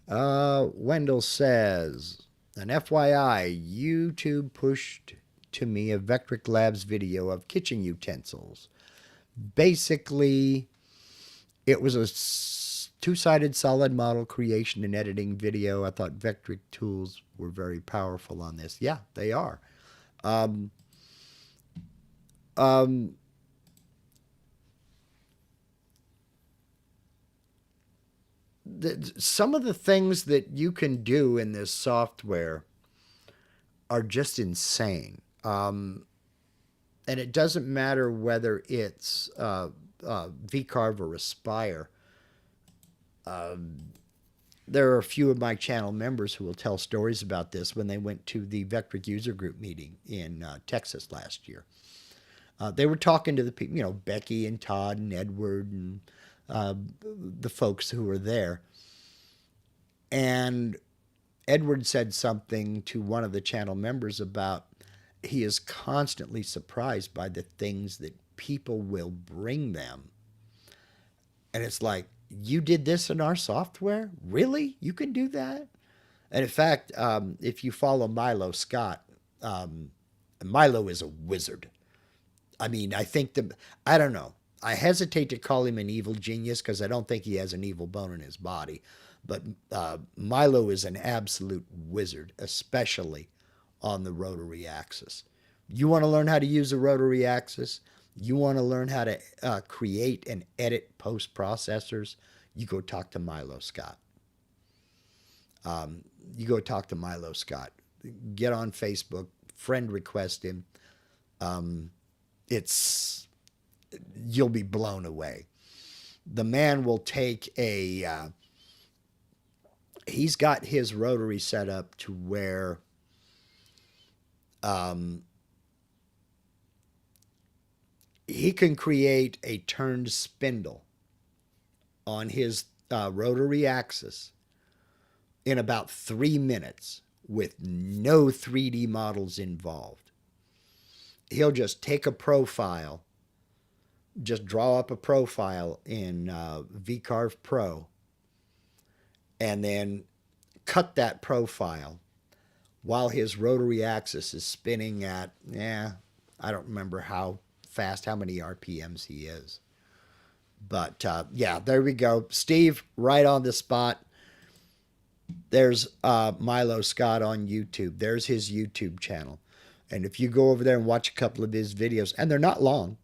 Wendell says, an FYI, YouTube pushed to me a Vectric Labs video of kitchen utensils. Basically, it was a 2-sided solid model creation and editing video. I thought Vectric tools were very powerful on this. Yeah, they are. Some of the things that you can do in this software are just insane. And it doesn't matter whether it's VCarve or Aspire. There are a few of my channel members who will tell stories about this when they went to the Vectric user group meeting in Texas last year. They were talking to the people, you know, Becky and Todd and Edward and the folks who were there. And Edward said something to one of the channel members about he is constantly surprised by the things that people will bring them. And it's like, you did this in our software? Really? You can do that? And in fact, if you follow Milo Scott, Milo is a wizard. I mean, I don't know. I hesitate to call him an evil genius because I don't think he has an evil bone in his body. But Milo is an absolute wizard, especially on the rotary axis. You want to learn how to use a rotary axis? You want to learn how to create and edit post processors? You go talk to Milo Scott. You go talk to Milo Scott. Get on Facebook, friend request him. You'll be blown away. The man will take he's got his rotary set up to where he can create a turned spindle on his rotary axis in about 3 minutes with no 3D models involved. He'll just take a profile, just draw up a profile in VCarve Pro, and then cut that profile while his rotary axis is spinning at, I don't remember how fast, how many RPMs he is. But yeah, there we go. Steve, right on the spot. There's Milo Scott on YouTube. There's his YouTube channel. And if you go over there and watch a couple of his videos, and they're not long,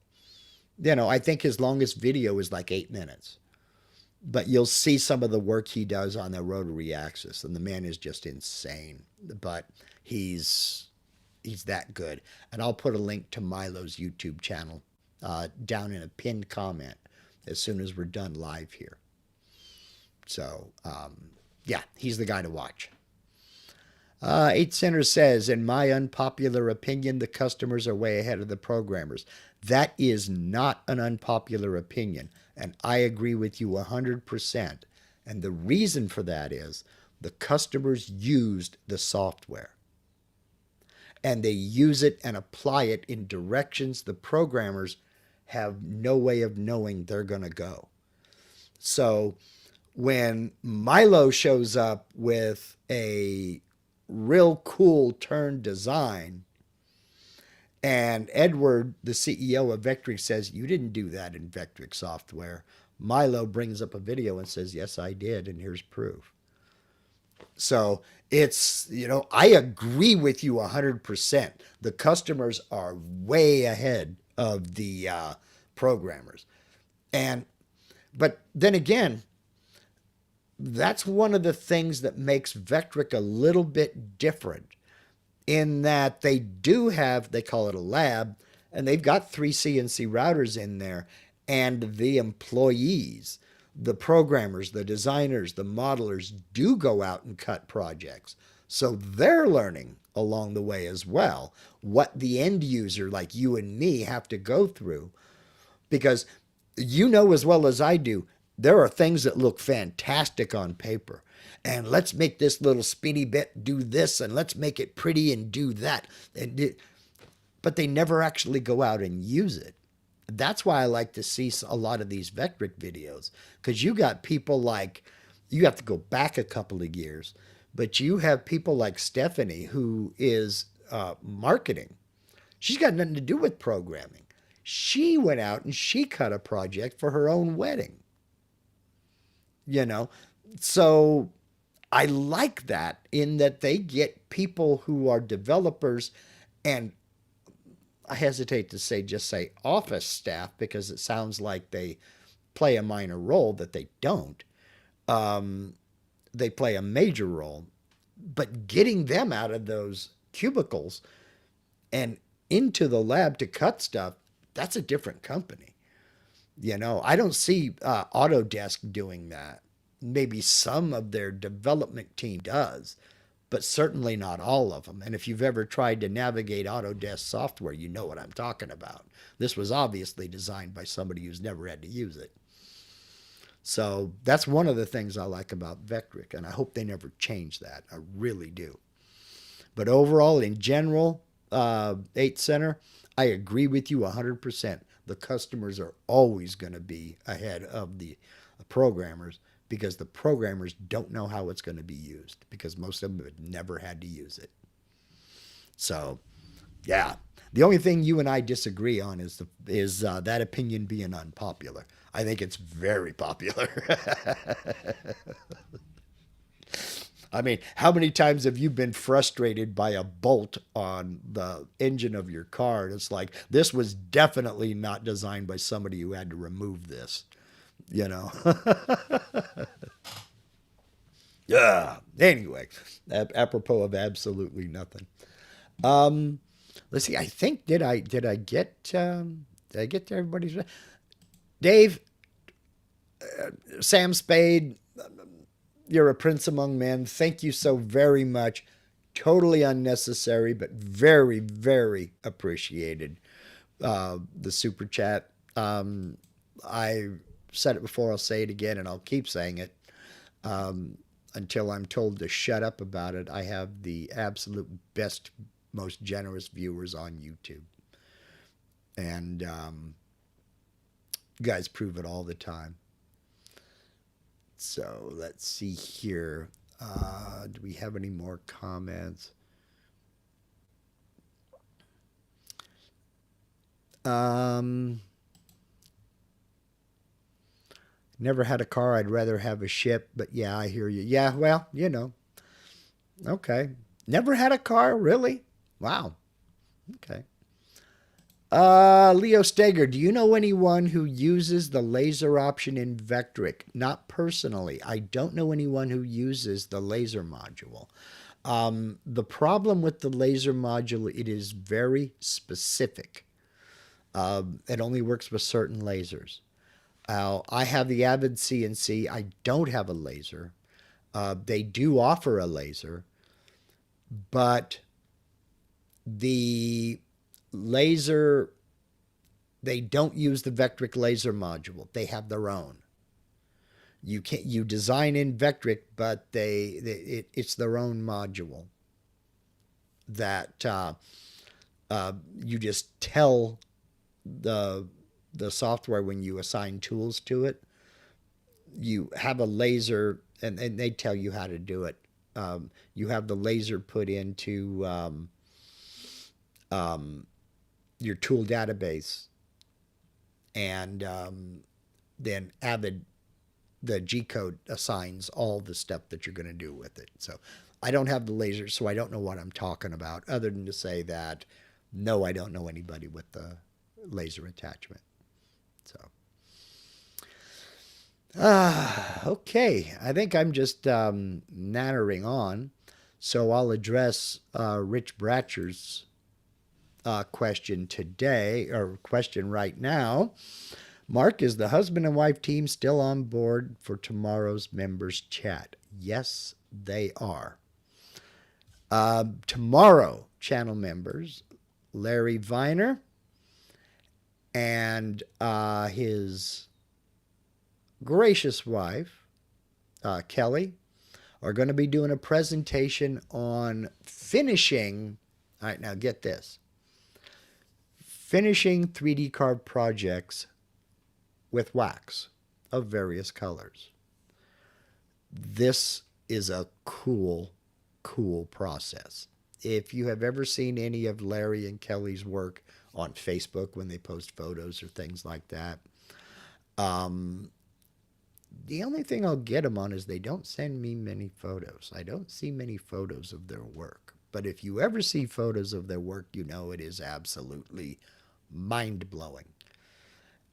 you know, I think his longest video is like 8 minutes. But you'll see some of the work he does on the rotary axis, and the man is just insane. But he's that good. And I'll put a link to Milo's YouTube channel down in a pinned comment as soon as we're done live here. So, yeah, he's the guy to watch. 8 Center says, in my unpopular opinion, the customers are way ahead of the programmers. That is not an unpopular opinion, and I agree with you 100%. And the reason for that is the customers used the software. And they use it and apply it in directions the programmers have no way of knowing they're going to go. So when Milo shows up with a real cool turn design, and Edward, the CEO of Vectric, says, "You didn't do that in Vectric Software." Milo brings up a video and says, "Yes, I did, and here's proof." So it's, I agree with you 100%. The customers are way ahead of the programmers. And, but then again, that's one of the things that makes Vectric a little bit different, in that they do have, they call it a lab, and they've got 3 CNC routers in there, and the employees, the programmers, the designers, the modelers do go out and cut projects. So they're learning along the way as well what the end user like you and me have to go through. Because as well as I do, there are things that look fantastic on paper. And let's make this little spinny bit do this, and let's make it pretty and do that. But they never actually go out and use it. That's why I like to see a lot of these Vectric videos, because you got people like, you have to go back a couple of years, but you have people like Stephanie, who is marketing. She's got nothing to do with programming. She went out and she cut a project for her own wedding. So I like that, in that they get people who are developers, and I hesitate to say office staff, because it sounds like they play a minor role, that they don't. They play a major role. But getting them out of those cubicles and into the lab to cut stuff, that's a different company. I don't see Autodesk doing that. Maybe some of their development team does, but certainly not all of them. And if you've ever tried to navigate Autodesk software, you know what I'm talking about. This was obviously designed by somebody who's never had to use it. So that's one of the things I like about Vectric, and I hope they never change that. I really do. But overall, in general, 8 Center, I agree with you 100%. The customers are always going to be ahead of the programmers, because the programmers don't know how it's going to be used, because most of them have never had to use it. So, yeah. The only thing you and I disagree on is that opinion being unpopular. I think it's very popular. I mean, how many times have you been frustrated by a bolt on the engine of your car? And it's like, this was definitely not designed by somebody who had to remove this, Yeah. Anyway, apropos of absolutely nothing. Let's see. I think did I get to everybody's? Dave, Sam Spade, you're a prince among men. Thank you so very much. Totally unnecessary, but very, very appreciated. The super chat. I said it before, I'll say it again, and I'll keep saying it until I'm told to shut up about it. I have the absolute best, most generous viewers on YouTube. And you guys prove it all the time. So let's see here. Do we have any more comments? Never had a car. I'd rather have a ship. But yeah, I hear you. Yeah, well, Okay. Never had a car? Really? Wow. Okay. Leo Steger, do you know anyone who uses the laser option in Vectric? Not personally. I don't know anyone who uses the laser module. The problem with the laser module, it is very specific. It only works with certain lasers. I have the Avid CNC. I don't have a laser. They do offer a laser, but the laser, they don't use the Vectric laser module. They have their own. You design in Vectric, but it's their own module that you just tell the the software, when you assign tools to it, you have a laser, and they tell you how to do it. You have the laser put into your tool database, and then Avid, the G code assigns all the stuff that you're going to do with it. So I don't have the laser, so I don't know what I'm talking about, other than to say that no, I don't know anybody with the laser attachment. So okay, I think I'm just nattering on. So I'll address Rich Bratcher's question today, or question right now. Mark, is the husband and wife team still on board for tomorrow's members chat? Yes, they are. Tomorrow, channel members, Larry Viner and his gracious wife, Kelly, are going to be doing a presentation on finishing. All right, now get this. Finishing 3D card projects with wax of various colors. This is a cool process. If you have ever seen any of Larry and Kelly's work on Facebook when they post photos or things like that, the only thing I'll get them on is they don't send me many photos. I don't see many photos of their work. But if you ever see photos of their work, you know it is absolutely mind-blowing.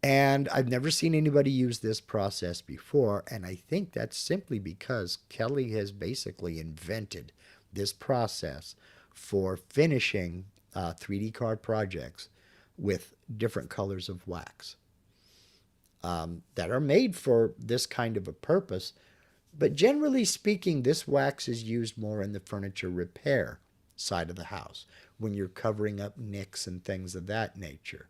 And I've never seen anybody use this process before, and I think that's simply because Kelly has basically invented this process for finishing 3D card projects with different colors of wax that are made for this kind of a purpose. But generally speaking, this wax is used more in the furniture repair side of the house, when you're covering up nicks and things of that nature.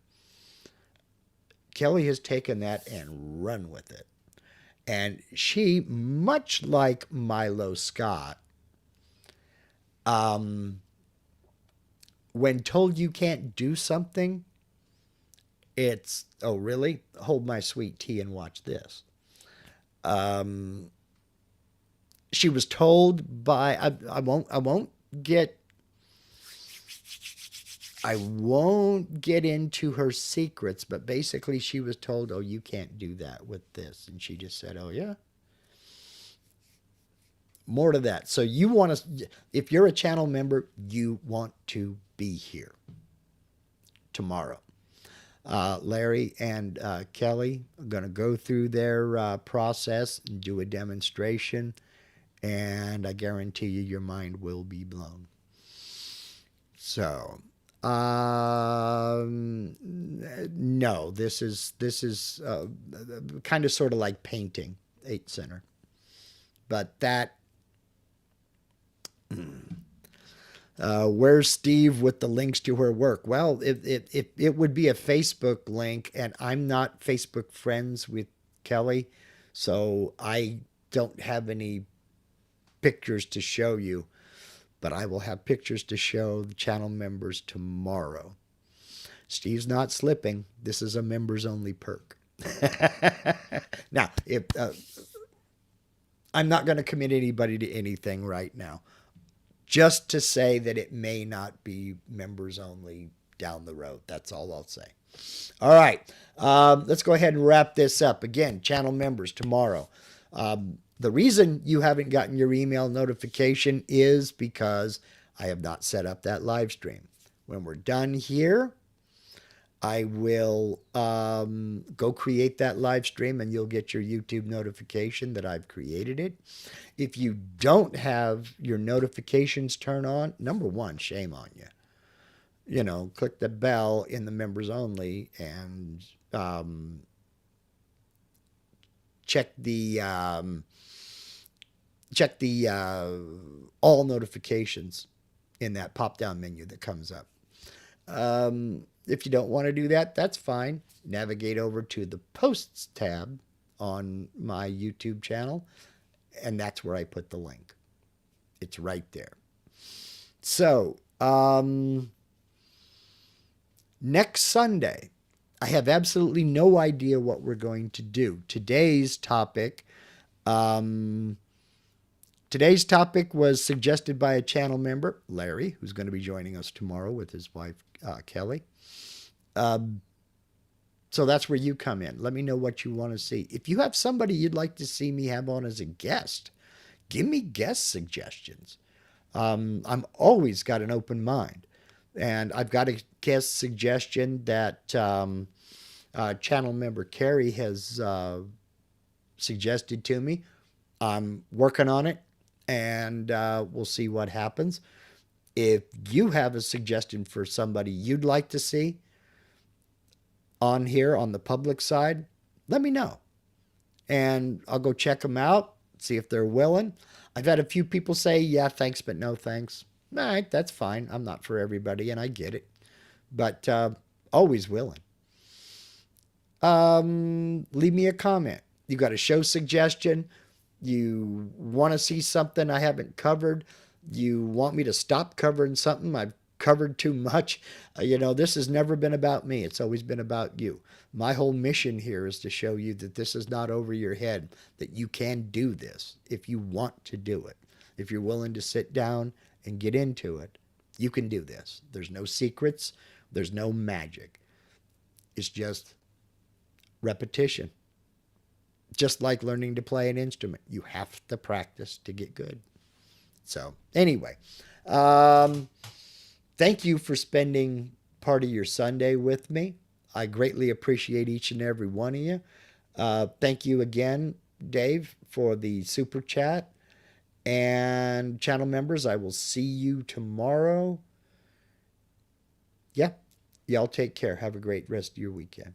Kelly has taken that and run with it. And she, much like Milo Scott, when told you can't do something, it's, oh, really? Hold my sweet tea and watch this. She was told by, I won't get into her secrets, but basically she was told, oh, you can't do that with this. And she just said, oh, yeah. More to that. So you want to, if you're a channel member, you want to be here tomorrow. Larry and Kelly are going to go through their process and do a demonstration. And I guarantee you, your mind will be blown. So, no, this is kind of sort of like painting 8 center, but that where's Steve with the links to her work? Well, it would be a Facebook link, and I'm not Facebook friends with Kelly, so I don't have any pictures to show you. But I will have pictures to show the channel members tomorrow. Steve's not slipping. This is a members-only perk. Now, if I'm not going to commit anybody to anything right now, just to say that it may not be members-only down the road. That's all I'll say. All right, let's go ahead and wrap this up. Again, channel members tomorrow. The reason you haven't gotten your email notification is because I have not set up that live stream. When we're done here, I will go create that live stream, and you'll get your YouTube notification that I've created it. If you don't have your notifications turned on, number one, shame on you. You know, click the bell in the members only and check the all notifications in that pop-down menu that comes up. If you don't want to do that, that's fine. Navigate over to the Posts tab on my YouTube channel, and that's where I put the link. It's right there. So, next Sunday, I have absolutely no idea what we're going to do. Um, today's topic was suggested by a channel member, Larry, who's going to be joining us tomorrow with his wife, Kelly. Um, so that's where you come in. Let me know what you want to see. If you have somebody you'd like to see me have on as a guest, give me guest suggestions. I'm always got an open mind. And I've got a guest suggestion that channel member Carrie has suggested to me. I'm working on it, and we'll see what happens. If you have a suggestion for somebody you'd like to see on here on the public side, let me know. And I'll go check them out, see if they're willing. I've had a few people say, yeah, thanks, but no thanks. All right, that's fine. I'm not for everybody, and I get it. But always willing. Leave me a comment. You got a show suggestion? You want to see something I haven't covered? You want me to stop covering something I've covered too much? This has never been about me. It's always been about you. My whole mission here is to show you that this is not over your head, that you can do this if you want to do it. If you're willing to sit down and get into it, you can do this. There's no secrets. There's no magic. It's just repetition. Just like learning to play an instrument. You have to practice to get good. So anyway, thank you for spending part of your Sunday with me. I greatly appreciate each and every one of you. Thank you again, Dave, for the super chat. And channel members, I will see you tomorrow. Yeah, y'all take care. Have a great rest of your weekend.